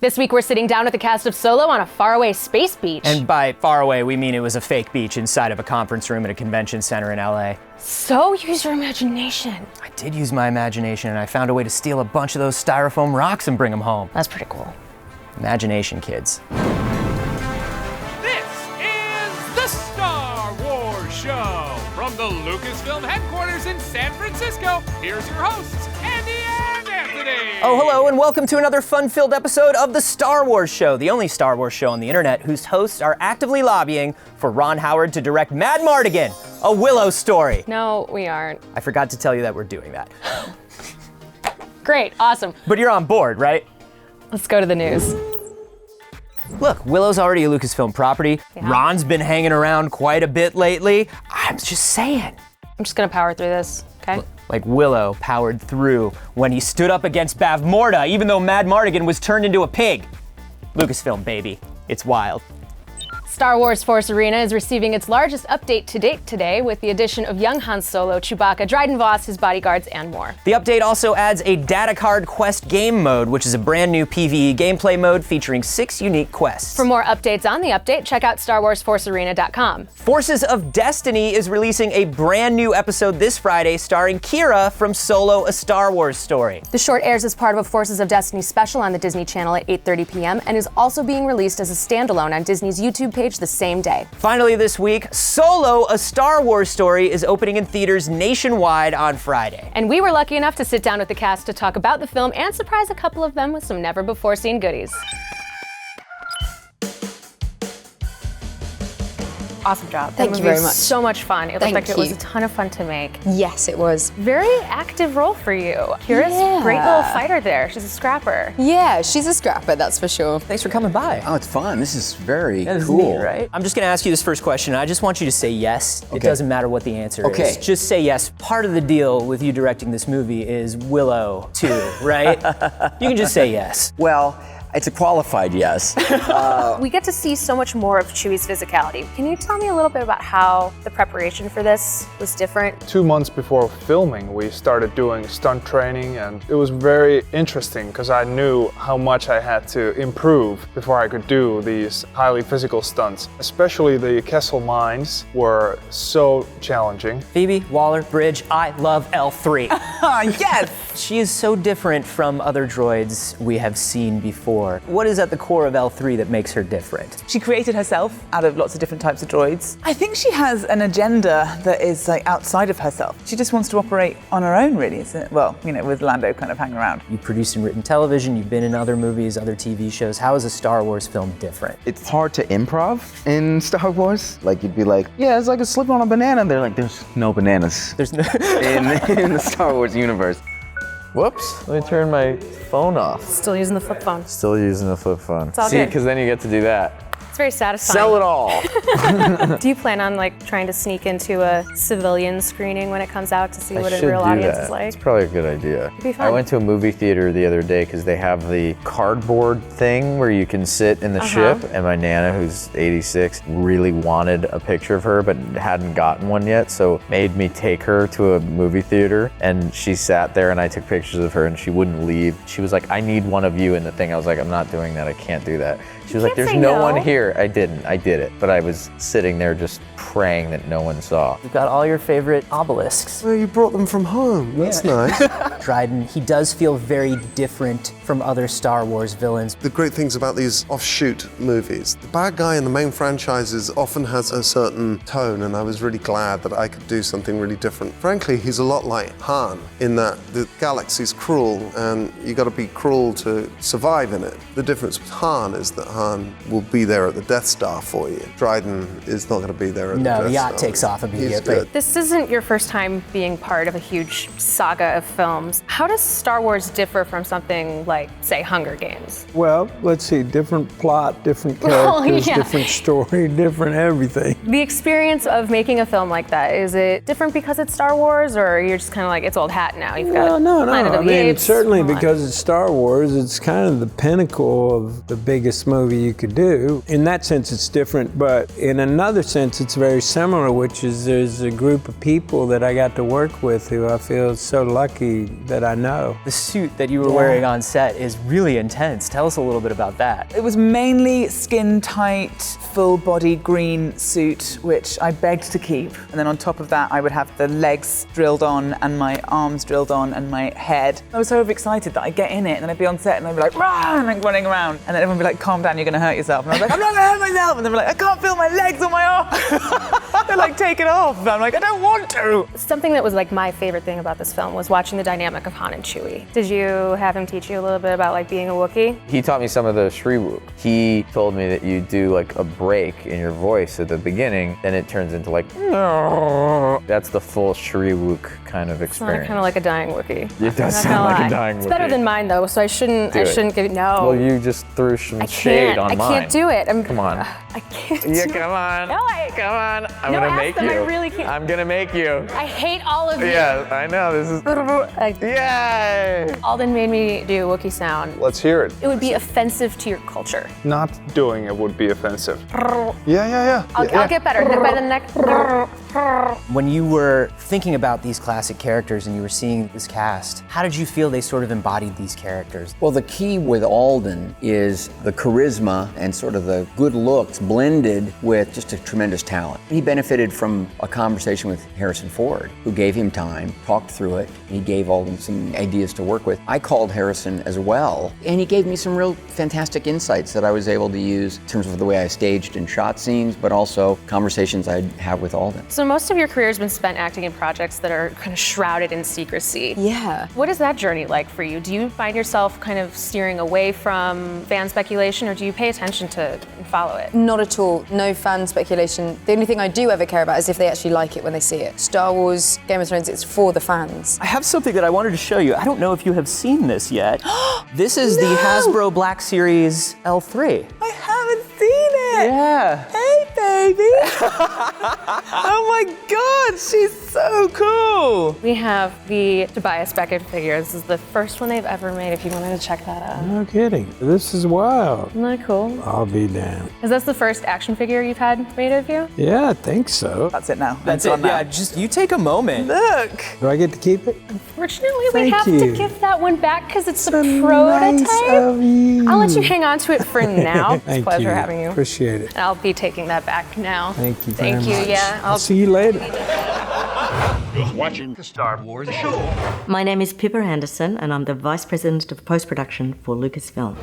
This week we're sitting down with the cast of Solo on a faraway space beach. And by far away, we mean it was a fake beach inside of a conference room at a convention center in LA. So use your imagination. I did use my imagination, and I found a way to steal a bunch of those styrofoam rocks and bring them home. That's pretty cool. Imagination, kids. This is the Star Wars Show. From the Lucasfilm headquarters in San Francisco, here's your hosts, Andy and Anthony. Oh, hello, and welcome to another fun-filled episode of the Star Wars Show, the only Star Wars show on the internet whose hosts are actively lobbying for Ron Howard to direct Mad Mardigan, a Willow story. No, we aren't. I forgot to tell you that we're doing that. Great, awesome. But you're on board, right? Let's go to the news. Look, Willow's already a Lucasfilm property. Yeah. Ron's been hanging around quite a bit lately. I'm just saying. I'm just gonna power through this, okay? Like Willow powered through when he stood up against Bav Morda, even though Mad Mardigan was turned into a pig. Lucasfilm, baby. It's wild. Star Wars Force Arena is receiving its largest update to date today with the addition of young Han Solo, Chewbacca, Dryden Voss, his bodyguards, and more. The update also adds a data card quest game mode, which is a brand new PvE gameplay mode featuring 6 unique quests. For more updates on the update, check out StarWarsForceArena.com. Forces of Destiny is releasing a brand new episode this Friday starring Qi'ra from Solo: A Star Wars Story. The short airs as part of a Forces of Destiny special on the Disney Channel at 8:30 p.m. and is also being released as a standalone on Disney's YouTube page the same day. Finally this week, Solo: A Star Wars Story is opening in theaters nationwide on Friday. And we were lucky enough to sit down with the cast to talk about the film and surprise a couple of them with some never-before-seen goodies. Awesome job. Thank you very much. So much fun. It looked Thank like it was you. a ton of fun to make. Yes, it was. Very active role for you. Qi'ra's a great little fighter there. She's a scrapper. Yeah, she's a scrapper, that's for sure. Thanks for coming by. Oh, it's fun. This is very This is cool. neat, right? I'm just gonna ask you this first question. I just want you to say yes. It Okay. doesn't matter what the answer Okay. is. Just say yes. Part of the deal with you directing this movie is Willow too, right? You can just say yes. Well, it's a qualified yes. We get to see so much more of Chewie's physicality. Can you tell me a little bit about how the preparation for this was different? 2 months before filming, we started doing stunt training, and it was very interesting because I knew how much I had to improve before I could do these highly physical stunts. Especially the Kessel mines were so challenging. Phoebe Waller-Bridge, I love L3. Yes! She is so different from other droids we have seen before. What is at the core of L3 that makes her different? She created herself out of lots of different types of droids. I think she has an agenda that is like outside of herself. She just wants to operate on her own, really, isn't it? Well, you know, with Lando kind of hanging around. You produced and written television, you've been in other movies, other TV shows. How is a Star Wars film different? It's hard to improv in Star Wars. Like you'd be like, yeah, it's like a slip on a banana. They're like, there's no bananas There's no... in the Star Wars universe. Whoops, let me turn my phone off. Still using the flip phone. Still using the flip phone. It's all See, good. because then you get to do that. It's very satisfying. Sell it all. Do you plan on like trying to sneak into a civilian screening when it comes out to see what I a should real do audience that. is like? It's probably a good idea. be fun. I went to a movie theater the other day because they have the cardboard thing where you can sit in the ship, and my Nana, who's 86, really wanted a picture of her but hadn't gotten one yet, so made me take her to a movie theater, and she sat there and I took pictures of her and she wouldn't leave. She was like, I need one of you in the thing. I was like, I'm not doing that, I can't do that. She was like, can't there's say no no. one here. I didn't, I did it, but I was sitting there just praying that no one saw. You've got all your favorite obelisks. Well, you brought them from home. That's nice. Dryden, he does feel very different from other Star Wars villains. The great things about these offshoot movies, the bad guy in the main franchises often has a certain tone, and I was really glad that I could do something really different. Frankly, he's a lot like Han in that the galaxy's cruel, and you got to be cruel to survive in it. The difference with Han is that Han will be there at the Death Star for you. Dryden is not going to be there at the Death No, Star. yacht takes off He's immediately. good. This isn't your first time being part of a huge saga of films. How does Star Wars differ from something like, say, Hunger Games? Well, let's see, different plot, different Well, characters, yeah. different story, different everything. The experience of making a film like that, is it different because it's Star Wars, or you're just kind of like, it's old hat now? You've got No. Planet of I the mean, Apes. certainly Come on. because it's Star Wars, it's kind of the pinnacle of the biggest movie you could do. In that sense, it's different, but in another sense, it's very similar, which is there's a group of people that I got to work with who I feel so lucky that I know. The suit that you were wearing on set is really intense. Tell us a little bit about that. It was mainly skin-tight, full-body green suit, which I begged to keep. And then on top of that, I would have the legs drilled on and my arms drilled on and my head. I was so overexcited that I'd get in it and then I'd be on set and I'd be like, rah, and like running around. And then everyone would be like, calm down, you're gonna hurt yourself. And I was like, I'm not gonna hurt myself. And they'd be like, I can't feel my legs or my arms. They're like, take it off. And I'm like, I don't want to. Something that was like my favorite thing about this film was watching the dynamic of Han and Chewie. Did you have him teach you a little bit about like being a Wookiee? He taught me some of the Shriwook. He told me that you do like a break in your voice at the beginning, then it turns into like, that's the full Shriwook kind of experience. Kind of like a dying Wookiee. It does sound like a dying Wookiee. It's better than mine though, so I shouldn't give it, no. Well, you just threw some shade on mine. I can't do it. Come on. I can't do Yeah, come on. No, Come on. I'm no, gonna make you. I really can't. I'm gonna make you. I hate all of you. Yeah, I know. This is. Yay! Alden made me do Wookiee sound. Let's hear it. It would be offensive to your culture. Not doing it would be offensive. Yeah. I'll get better. By the next. When you were thinking about these classic characters and you were seeing this cast, how did you feel they sort of embodied these characters? Well, the key with Alden is the charisma and sort of the good looks blended with just a tremendous talent. He benefited from a conversation with Harrison Ford, who gave him time, talked through it. He gave Alden some ideas to work with. I called Harrison as well, and he gave me some real fantastic insights that I was able to use in terms of the way I staged and shot scenes, but also conversations I'd have with Alden. So most of your career has been spent acting in projects that are kind of shrouded in secrecy. Yeah. What is that journey like for you? Do you find yourself kind of steering away from fan speculation, or do you pay attention to and follow it? Not at all. No fan speculation. The only thing I do ever care about is if they actually like it when they see it. Star Wars, Game of Thrones, it's for the fans. I have something that I wanted to show you. I don't know if you have seen this yet. This is the Hasbro Black Series L3. I haven't seen it. Yeah. Hey, baby. Oh my God, she's so cool. We have the Tobias Beckett figure. This is the first one they've ever made, if you wanted to check that out. No kidding. This is wild. Isn't that cool? I'll be damned. Is this the first action figure you've had made of you? Yeah, I think so. That's it now. That's it. Yeah, just you take a moment. Look. Do I get to keep it? Fortunately, we Thank have you. to give that one back because it's a So prototype. nice of you. I'll let you hang on to it for now. It's a Thank pleasure you. having you. Appreciate it. And I'll be taking that back now. Thank you very much. Thank you, yeah. I'll see you later. Watching the Star Wars show. My name is Pippa Anderson, and I'm the Vice President of Post-Production for Lucasfilm.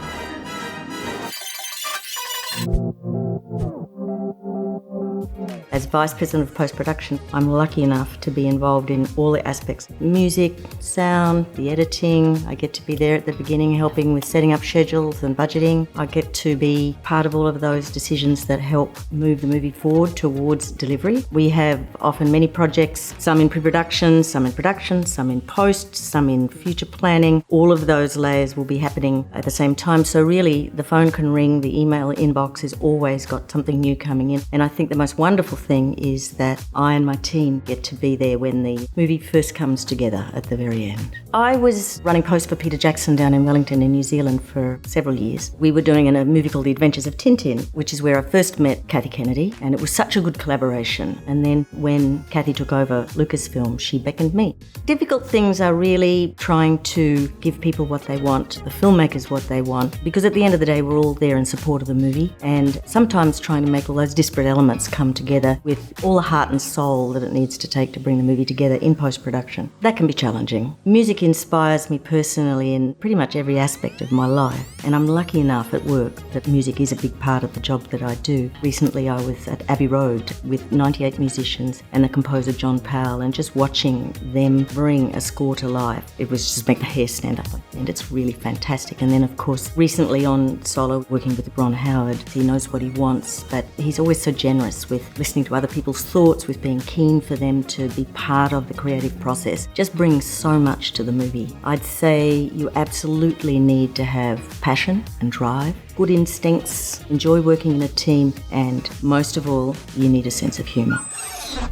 As Vice President of Post-Production, I'm lucky enough to be involved in all the aspects: music, sound, the editing. I get to be there at the beginning helping with setting up schedules and budgeting. I get to be part of all of those decisions that help move the movie forward towards delivery. We have often many projects, some in pre-production, some in production, some in post, some in future planning. All of those layers will be happening at the same time. So really, the phone can ring, the email inbox has always got something new coming in. And I think the most wonderful thing is that I and my team get to be there when the movie first comes together at the very end. I was running post for Peter Jackson down in Wellington in New Zealand for several years. We were doing a movie called The Adventures of Tintin, which is where I first met Kathy Kennedy, and it was such a good collaboration. And then when Kathy took over Lucasfilm, she beckoned me. Difficult things are really trying to give people what they want, the filmmakers what they want, because at the end of the day, we're all there in support of the movie, and sometimes trying to make all those disparate elements come together with all the heart and soul that it needs to take to bring the movie together in post-production. That can be challenging. Music inspires me personally in pretty much every aspect of my life, and I'm lucky enough at work that music is a big part of the job that I do. Recently I was at Abbey Road with 98 musicians and the composer John Powell, and just watching them bring a score to life, it was just make the hair stand up, and it's really fantastic. And then of course recently on Solo, working with Ron Howard, he knows what he wants, but he's always so generous with listening to other people's thoughts, with being keen for them to be part of the creative process. Just brings so much to the movie. I'd say you absolutely need to have passion and drive, good instincts, enjoy working in a team, and most of all, you need a sense of humour.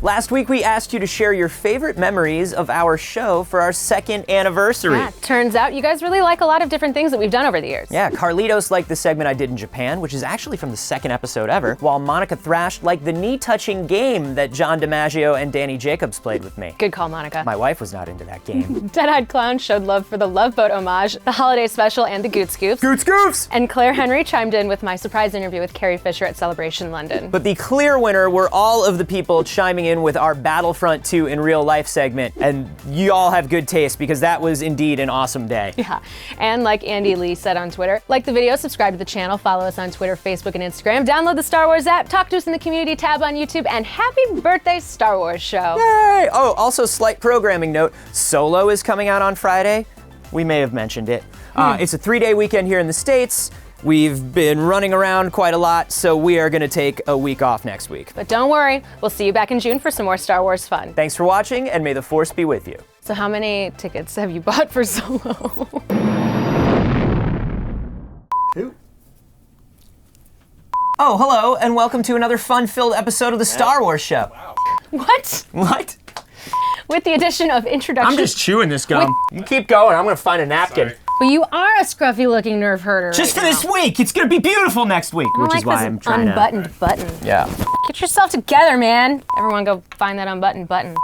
Last week we asked you to share your favorite memories of our show for our 2nd anniversary. Yeah, turns out you guys really like a lot of different things that we've done over the years. Yeah, Carlitos liked the segment I did in Japan, which is actually from the 2nd episode ever, while Monica Thrashed liked the knee-touching game that John DiMaggio and Danny Jacobs played with me. Good call, Monica. My wife was not into that game. Dead-Eyed Clown showed love for the Love Boat homage, the holiday special, and the Goot Scoops. Goot Scoops! And Claire Henry chimed in with my surprise interview with Carrie Fisher at Celebration London. But the clear winner were all of the people chiming in with our Battlefront 2 in real life segment, and you all have good taste because that was indeed an awesome day. Yeah, and like Andy Lee said on Twitter, like the video, subscribe to the channel, follow us on Twitter, Facebook, and Instagram, download the Star Wars app, talk to us in the community tab on YouTube, and happy birthday, Star Wars show. Yay! Oh, also slight programming note, Solo is coming out on Friday. We may have mentioned it. It's a 3-day weekend here in the States. We've been running around quite a lot, so we are going to take a week off next week. But don't worry, we'll see you back in June for some more Star Wars fun. Thanks for watching, and may the Force be with you. So how many tickets have you bought for Solo? Oh, hello, and welcome to another fun-filled episode of the Star Wars Show. Wow. What? What? With the addition of introduction. I'm just chewing this gum. You keep going, I'm going to find a napkin. Sorry. But you are a scruffy-looking nerve herder. Just right for this now. week. It's going to be beautiful next week, I don't which like is why this I'm trying unbuttoned button. Yeah. Get yourself together, man. Everyone go find that unbuttoned button.